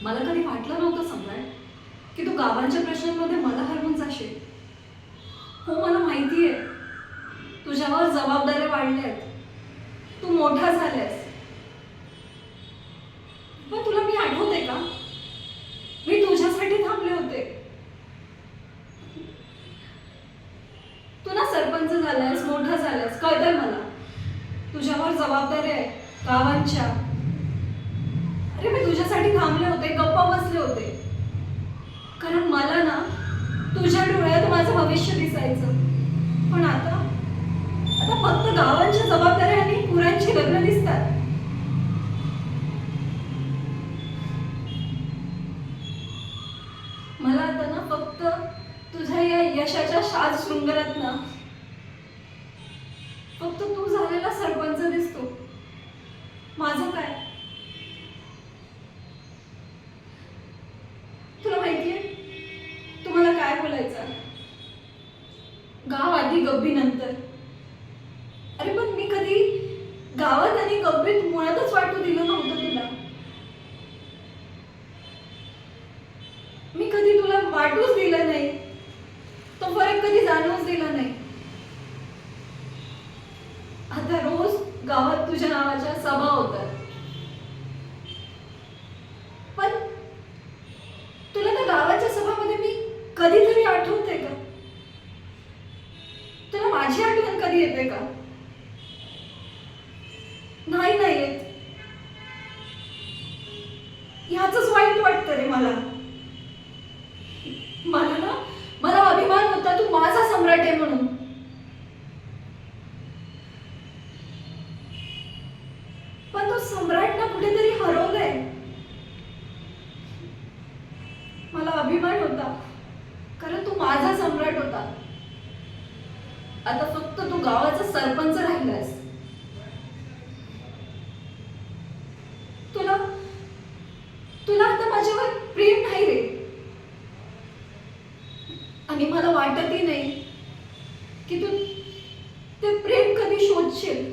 मला कधी वाटलं नव्हतं सम्राट की तू गावांच्या प्रश्नांमध्ये मला हरवून जाशील. हो, मला माहिती आहे तुझ्यावर जबाबदाऱ्या वाढल्यात, तू मोठा झाल्यास. पण तुला मी आठवते का, मी तुझ्यासाठी थांबले होते. तू ना सरपंच झालायस, मोठा झालायस, कळतंय मला. तुझ्यावर जबाबदाऱ्या आहे गावांच्या. अरे मी तुझ्यासाठी थांबले होते, गप्पा बसले होते, कारण मला ना तुझ्या डोळ्यात माझं भविष्य दिसायचं. पण आता आता फक्त गावांच्या जबाबदाऱ्या आणि पुरांची लग्न दिसतात. मला आता ना फक्त तुझ्या या यशाच्या शाज शृंगारात ना फक्त तू झालेला सरपंच दिसतो. माझं काय? तुला माहितीये तुम्हाला काय बोलायचं? गाव आधी गब्बी नंतर. अरे पण मी कधी गावात आणि गब्बीत मुळातच वाटू दिलं नव्हतं तुला. मी कधी तुला वाटूच दिलं नाही, तो फरक कधी जाणवूच दिला नाही. आता रोज गावात तुझ्या नावाच्या सभा होतात, पण तुला त्या गावाच्या सभामध्ये मी कधीतरी आठवते का? तुला माझी आठवण कधी येते का? नाही नाही येत. ह्याचंच वाईट वाटतं रे मला. मला ना मला अभिमान होता तू माझा सम्राट आहे म्हणून. पण तो सम्राट ना कुठेतरी हरवलाय. मला अभिमान होता कारण तू माझा सम्राट होता. आता फक्त तू गावाचा सरपंच राहिलास. तुला तुला आता माझ्यावर प्रेम नाही रे, आणि मला वाटतही नाही की तू ते प्रेम कधी शोधशील.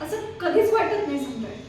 असं कधीच वाटत नाही सम्राट.